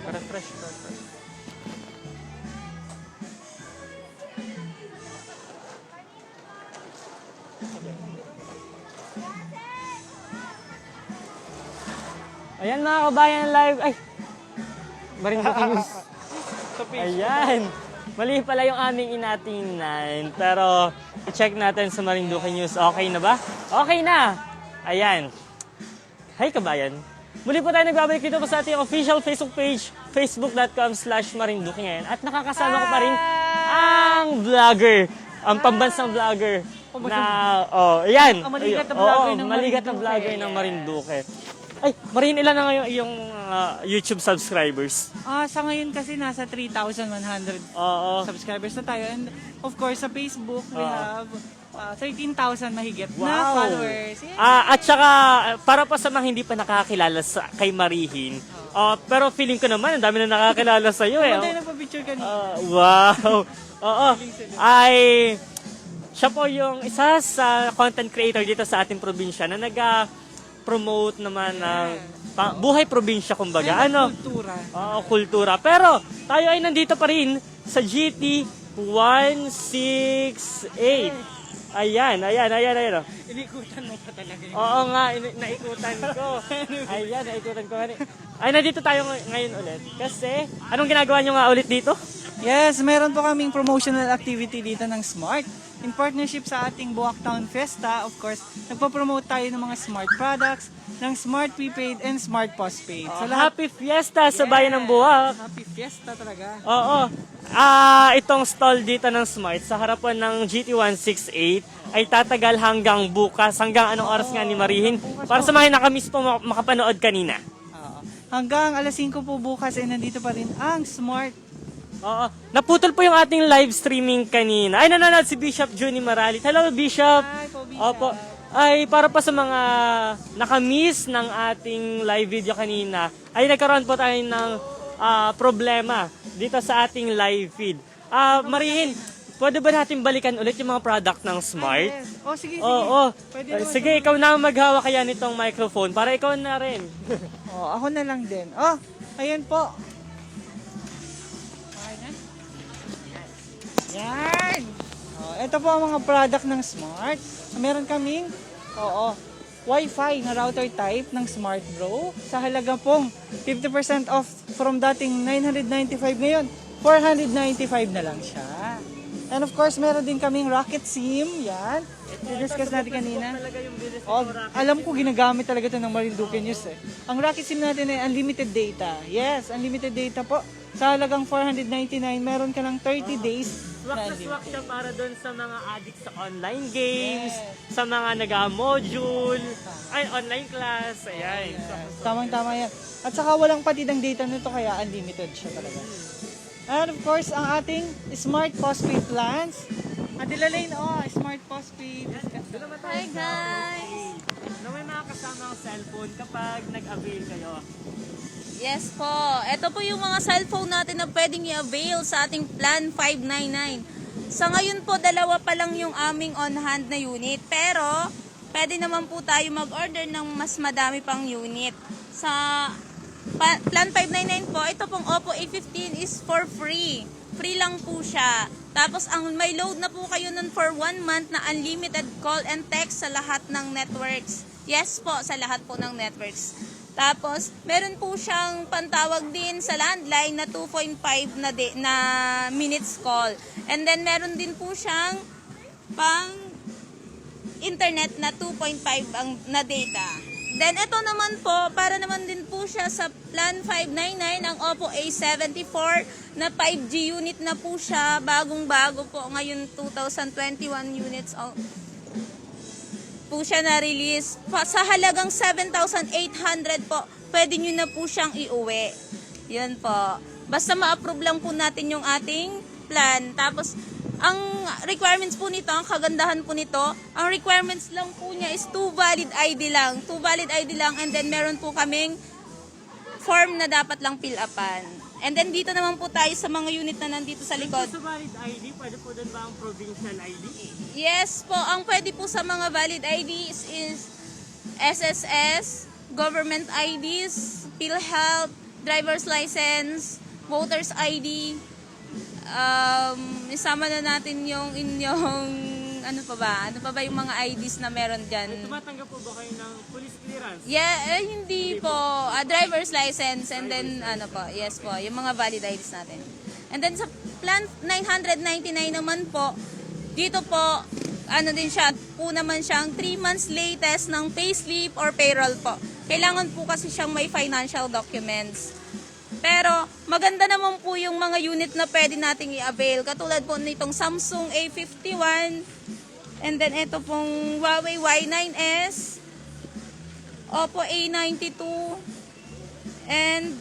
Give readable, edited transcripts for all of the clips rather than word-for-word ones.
Refresh, refresh. Ayan mga kabayan live. Ay! Marinduque News. Ayan. Mali pala yung aming inatingnan. Pero i-check natin sa Marinduque News. Okay na ba? Okay na! Ayan. Hi kabayan. Muli po tayo nagbabalik dito sa ating official Facebook page, facebook.com/Marinduque ngayon. At nakakasama ko pa rin ang vlogger, ang pambansang vlogger na, ayan. Maligat na vlogger ng maligat na vlogger ng Marinduque. Ay, Marin, ilan na ngayon yung YouTube subscribers? Sa ngayon kasi nasa 3,100 subscribers na tayo. And of course, sa Facebook, we have 13,000 mahigit na followers. Yeah. At saka, para pa sa mga hindi pa nakakilala kay Marihin, pero feeling ko naman, ang dami na nakakilala sa'yo eh. Matay na pa picture kanina. Wow! Oo. Ay, siya po yung isa sa content creator dito sa ating probinsya na promote naman ng buhay probinsya kumbaga. Kultura. Oo, kultura. Pero tayo ay nandito pa rin sa GT 168. Ayan. Inikutan mo pa talaga yun. Oo nga, naikutan ko. Ayan, naikutan ko. Ay, nandito tayo ngayon ulit. Kasi, anong ginagawa nyo nga ulit dito? Yes, meron po kaming promotional activity dito ng Smart. In partnership sa ating Buwak Town Fiesta, of course, nagpo-promote tayo ng mga smart products, ng Smart Prepaid and Smart Postpaid. So, Happy Fiesta sa bayan ng Buwak. Happy Fiesta talaga. Oo. Itong stall dito ng Smart sa harapan ng GT168 ay tatagal hanggang bukas. Hanggang anong oras nga ni Marihin? Para sa mga nakamiss po makapanood kanina. Hanggang alas 5 po bukas ay nandito pa rin ang Smart. Oo. Naputol po yung ating live streaming kanina. Ay, nanonood si Bishop Juni Maralit. Hello, Bishop. Hi po, Bishop. Opo. Ay, para pa sa mga nakamiss ng ating live video kanina, ay nagkaroon po tayo ng problema dito sa ating live feed. Marihin, pwede ba natin balikan ulit yung mga product ng Smart? Yes. Sige. Oo. Pwede naman. Sige, ikaw na ang maghawak kaya nitong microphone para ikaw na rin. Ako na lang din. Ayan po. Yan! Ito po ang mga product ng Smart. Meron kaming, Wi-Fi na router type ng Smart Bro sa halaga pong 50% off from dating 995 ngayon, 495 na lang siya. And of course, meron din kaming Rocket SIM. Yan. I-discuss natin kanina. Alam ko ginagamit talaga ito ng Marinduque News eh. Ang Rocket SIM natin ay unlimited data. Yes, unlimited data po. Sa halagang 499, meron ka ng 30 days. Swak na swak siya para doon sa mga addict sa online games, sa mga nag-module, online class, ayan. Tamang-tama yan. At saka walang patid ang data nito kaya unlimited siya talaga. And of course, ang ating Smart Postpaid plans. Adela Lane, Smart Postpaid. Hi guys! Na may mga kasamang cellphone kapag nag-avail kayo. Yes po, ito po yung mga cellphone natin na pwedeng i-avail sa ating Plan 599. Sa ngayon po, dalawa pa lang yung aming on-hand na unit. Pero, pwede naman po tayo mag-order ng mas madami pang unit. Sa Plan 599 po, ito pong Oppo A15 is for free. Free lang po siya. Tapos, may load na po kayo nun for 1 month na unlimited call and text sa lahat ng networks. Yes po, sa lahat po ng networks. Tapos, meron po siyang pantawag din sa landline na 2.5 na minutes call. And then, meron din po siyang pang internet na 2.5 na data. Then, ito naman po, para naman din po siya sa Plan 599, ang Oppo A74 na 5G unit na po siya. Bagong-bago po. Ngayon, 2021 units po siya na-release. Sa halagang 7,800 po, pwede nyo na po siyang iuwi. Yan po. Basta ma-approve lang po natin yung ating plan. Tapos, ang requirements po nito, ang kagandahan po nito, ang requirements lang po niya is 2 valid ID lang. 2 valid ID lang, and then meron po kaming form na dapat lang fill upan. And then dito naman po tayo sa mga unit na nandito sa likod. Sa valid ID, pwede po doon ba ang provincial ID? Yes po, ang pwede po sa mga valid IDs is SSS, government IDs, PhilHealth, driver's license, voter's ID, isama na natin yung inyong, ano pa ba yung mga IDs na meron dyan? Tumatanggap po ba kayo ng police clearance? Yeah, hindi po. Driver's license and then yes po, yung mga valid IDs natin. And then sa plan 999 naman po, dito po, din siya, po naman siyang 3 months latest ng payslip or payroll po. Kailangan po kasi siyang may financial documents. Pero maganda naman po yung mga unit na pwede nating i-avail. Katulad po nitong Samsung A51, and then ito pong Huawei Y9S, Oppo A92, and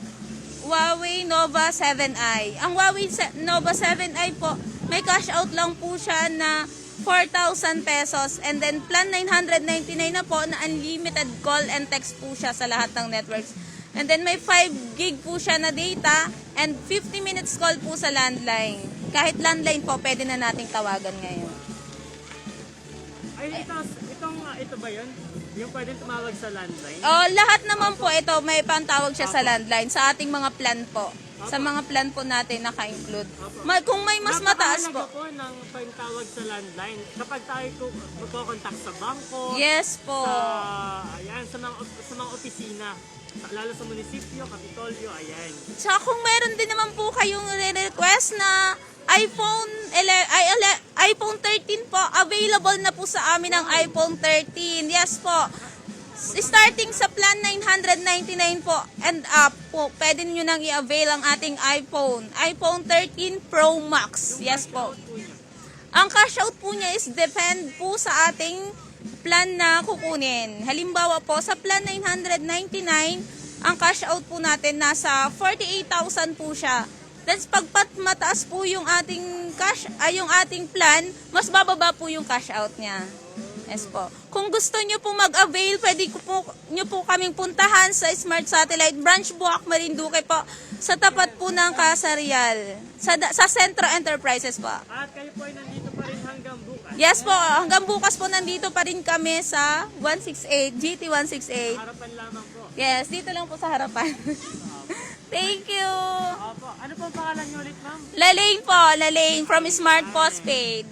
Huawei Nova 7i. Ang Huawei Nova 7i po, may cash out lang po siya na 4,000 pesos. And then plan 999 na po na unlimited call and text po siya sa lahat ng networks. And then may 5 gig po siya na data and 50 minutes call po sa landline. Kahit landline po, pwede na nating tawagan ngayon. Ay, ito ba yun? Yung pwedeng tumawag sa landline? Lahat naman po ito, may pantawag siya sa landline sa ating mga plan po. Sa mga plan po natin naka-include. Kung may mas mataas po. Napakahalaga po ng pantawag sa landline. Kapag tayo magkocontact sa bangko, Yes po. sa mga opisina, lalo sa munisipyo, kapitolyo, ayan. Tsaka kung meron din naman po kayong request na iPhone 13 po, available na po sa amin ang iPhone 13. Yes po. Starting sa plan 999 po and up po, pwede nyo nang i-avail ang ating iPhone 13 Pro Max. Yes po. Ang cash out po niya is depend po sa ating plan na kukunin. Halimbawa po, sa plan 999, ang cash out po natin nasa 48,000 po siya. Then pagpat mataas po yung ating yung ating plan, mas bababa po yung cash out niya. Yes po. Kung gusto nyo po mag-avail, pwede nyo po kaming puntahan sa Smart Satellite Branch Buwak, Marinduque po, sa tapat po ng Casa Real, sa Centro Enterprises po. At kayo po ay nandito pa rin hanggang bukas. Yes po, hanggang bukas po nandito pa rin kami sa 168, GT 168. Harapan lamang po. Yes, dito lang po sa harapan. Thank you. Opo. Ano pong pangalan niyo ulit, ma'am? Lalaine po, Lalaine from Smart Postpaid.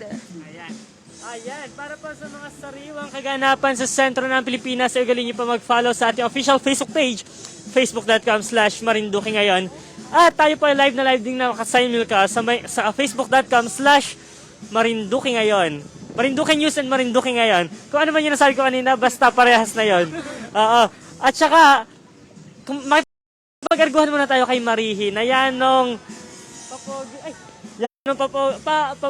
Ayan, para po sa mga sariwang kaganapan sa sentro ng Pilipinas, ay galing niyo pa mag-follow sa ating official Facebook page, facebook.com/Marinduque ngayon. At tayo po ay live din na nakasimul ka sa facebook.com/Marinduque ngayon. Marinduque News and Marinduque ngayon. Kung ano man yung nasabi ko kanina, basta parehas na yon. Oo. At saka, mag-arguhan muna tayo kay Marihin. Ayan nung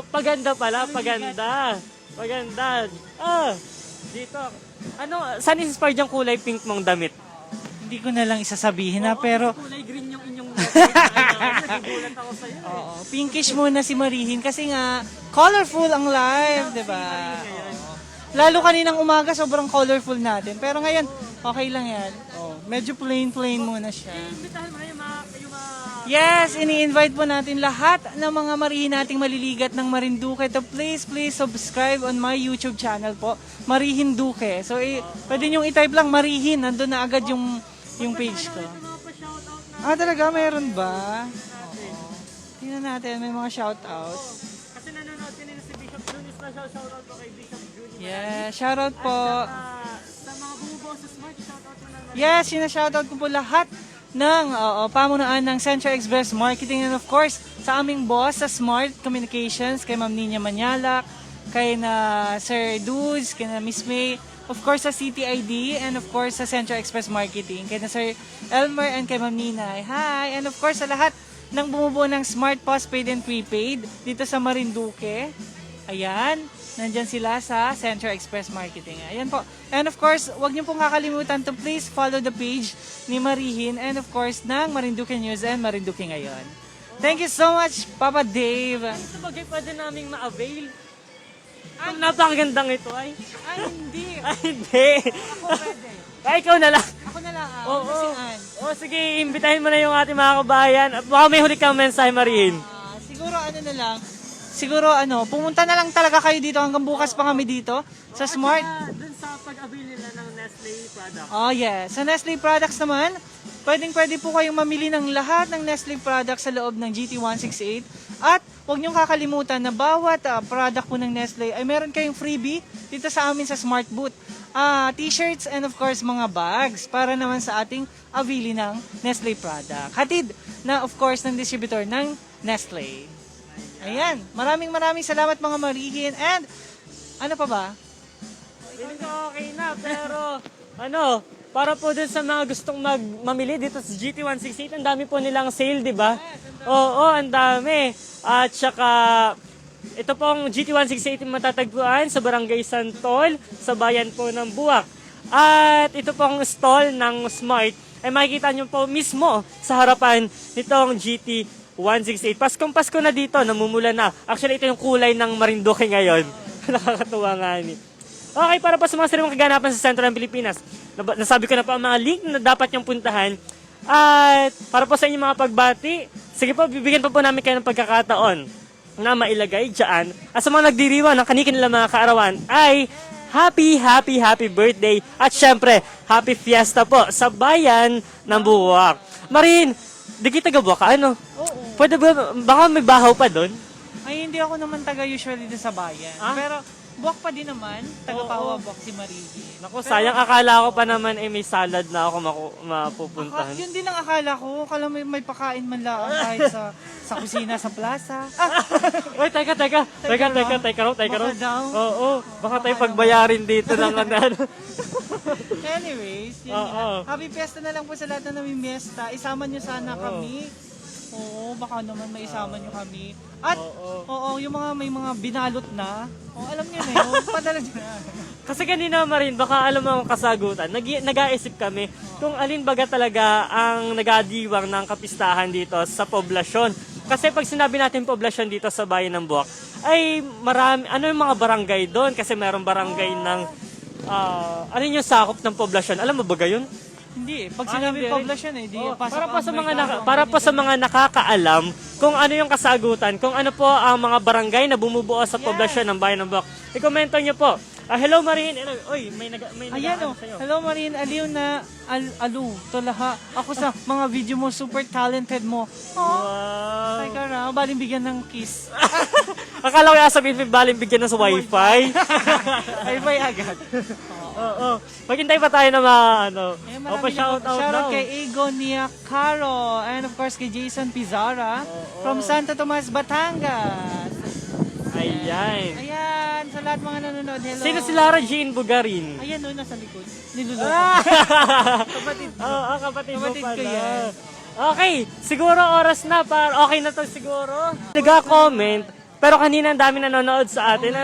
paganda pala, paganda. Dito. Saan inspired yung kulay pink mong damit? Hindi ko na lang isasabihin na, pero Kulay green yung inyong nagugulat ako sa'yo. pinkish muna si Marihin kasi nga colorful ang live, 'di ba? Lalo kaninang umaga sobrang colorful natin, pero ngayon okay lang 'yan. Medyo plain muna siya. Imbitahan mo na yung mga Yes, ini-invite po natin lahat ng mga Marihin nating maliligat ng Marinduque to please subscribe on my YouTube channel po, Marihin Duque. So, pwede nyo i-type lang Marihin, nandun na agad yung page ko. Talaga? Meron ba? Tingnan natin, may mga shoutouts. Kasi nanonood kanina si Bishop Junis na shoutout po kay Bishop Junis. Yeah, shoutout po. Sa mga bumubuo sa Smart, shoutout mo na. Yes, sinashoutout ko po lahat ng pamunuan ng Central Express Marketing, and of course sa aming boss sa Smart Communications, kay Ma'am Nina Manyalak, kay na Sir Dudes, kay na Miss May, of course sa CTID, and of course sa Central Express Marketing, kay na Sir Elmer and kay Ma'am Nina. Hi! And of course sa lahat ng bumubuo ng Smart Postpaid and Prepaid dito sa Marinduque. Ayan, nandyan sila sa Central Express Marketing. Ayan po. And of course, huwag niyo pong kakalimutan to please follow the page ni Marihin and of course ng Marinduque News and Marinduque ngayon. Thank you so much, Papa Dave. Ito bagay pwede naming ma-avail. Ang napakagandang ito ay. Hindi. Ay, hindi. Ako pwede. Ay, ikaw na lang. Ako na lang. Oo. Sige, imbitahin mo na yung ating mga kabayan. At baka may huli kang mensahe, Marihin. Siguro pumunta na lang talaga kayo dito hanggang bukas pa kami dito sa Smart. Dun sa pag-avail nila ng Nestle product. Oh yes, sa Nestle products naman, Pwede po kayong mamili ng lahat ng Nestle products sa loob ng GT168. At huwag niyong kakalimutan na bawat product po ng Nestle ay meron kayong freebie dito sa amin sa Smart Boot. T-shirts and of course mga bags para naman sa ating avili ng Nestle product. Hatid na of course ng distributor ng Nestle. Ayan, maraming salamat mga marihin. And ano pa ba? Feeling ko okay na, pero para po dun sa mga gustong mamili dito sa GT168, ang dami po nilang sale, di ba? Oo, ang dami. At saka, ito pong GT168 matatagpuan sa Barangay Santol, sa bayan po ng Buwak. At ito pong stall ng Smart, ay makikita nyo po mismo sa harapan nitong GT168. Paskong-pasko na dito, namumula na. Actually, ito yung kulay ng Marinduque ngayon. Nakakatuwa nga ni. Okay, para pa sa mga sariwang kaganapan sa sentro ng Pilipinas. Nasabi ko na po ang mga link na dapat niyong puntahan. At para po sa inyong mga pagbati, sige po, bibigyan pa po namin kayo ng pagkakataon na mailagay dyan. At sa mga nagdiriwang ng kanilang mga kaarawan ay happy birthday. At syempre, happy fiesta po sa bayan ng Buwak. Marin, di kita gawa ka, ano? Oo. Pwede ba, baka may bahaw pa doon? Ay, hindi ako naman taga usually din sa bayan. Pero buwak pa din naman, taga-Pawa buwak si Marigi. Naku, sayang, akala ko pa naman may salad na ako mapupuntahan. Yun din ang akala ko. Akala may pakain man lang kahit sa kusina, sa plaza. Uy, teka raw. Baka daw. Oo, baka tayo pagbayarin dito ng ano. Anyways, yun Oo. nga. Happy Fiesta na lang po sa lahat na namimiesta. Isama nyo sana kami. Oo, baka naman may isama nyo kami. At, yung may mga binalot na. Alam nyo na yun. Padala nyo na. Kasi kanina Marin, baka alam mo ang kasagutan. Nag-aisip kami kung alin baga talaga ang nagadiwang ng kapistahan dito sa poblasyon. Kasi pag sinabi natin poblasyon dito sa bayan ng Buwak, ay marami, ano yung mga barangay doon? Kasi merong barangay ng, alin yung sakop ng poblasyon? Alam mo ba gayon? Hindi, pag sinabi poblasyon di Para po sa mga nakakaalam kung ano yung kasagutan, kung ano po ang mga barangay na bumubuo sa poblasyon ng bayan ng Buwak. I-komento nyo po. Hello Marin. Oy, may Ayan sa'yo. Hello Marin, aliw na alu. Tolaha. Ako sa mga video mo, super talented mo. Wow. Teka raw, baling bigyan ng kiss. Akala ko yung sabihin may baling bigyan ng sa wifi. Ay, agad. Oo. Maghintay pa tayo na Shoutout daw. kay Egon Niacaro and of course kay Jason Pizarra from Santo Tomas, Batangas. Ayan. Ayan, sa lahat mga nanonood, hello. Sino si Lara Jean Bugarin? Ayan, nasa likod. Niluloko. Kapatid. Kapatid mo Kapatid ko pala. yan. Okay, siguro oras na okay na to siguro. Nag-comment, pero kanina ang dami nanonood sa atin,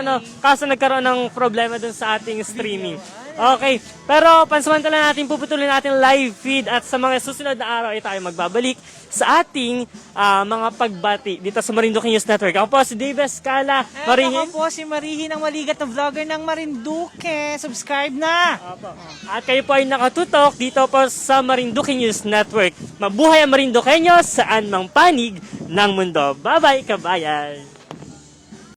kaso nagkaroon ng problema dun sa ating streaming. Okay, pero pansamantala natin puputulin natin live feed at sa mga susunod na araw ay tayo magbabalik sa ating mga pagbati dito sa Marinduque News Network. Ako po si Dave Escala, Marihin. Ako po si Marihin, ang maligat na vlogger ng Marinduque. Subscribe na! At kayo po ay nakatutok dito po sa Marinduque News Network. Mabuhay ang Marinduqueños saan mang panig ng mundo. Bye-bye, kabayan!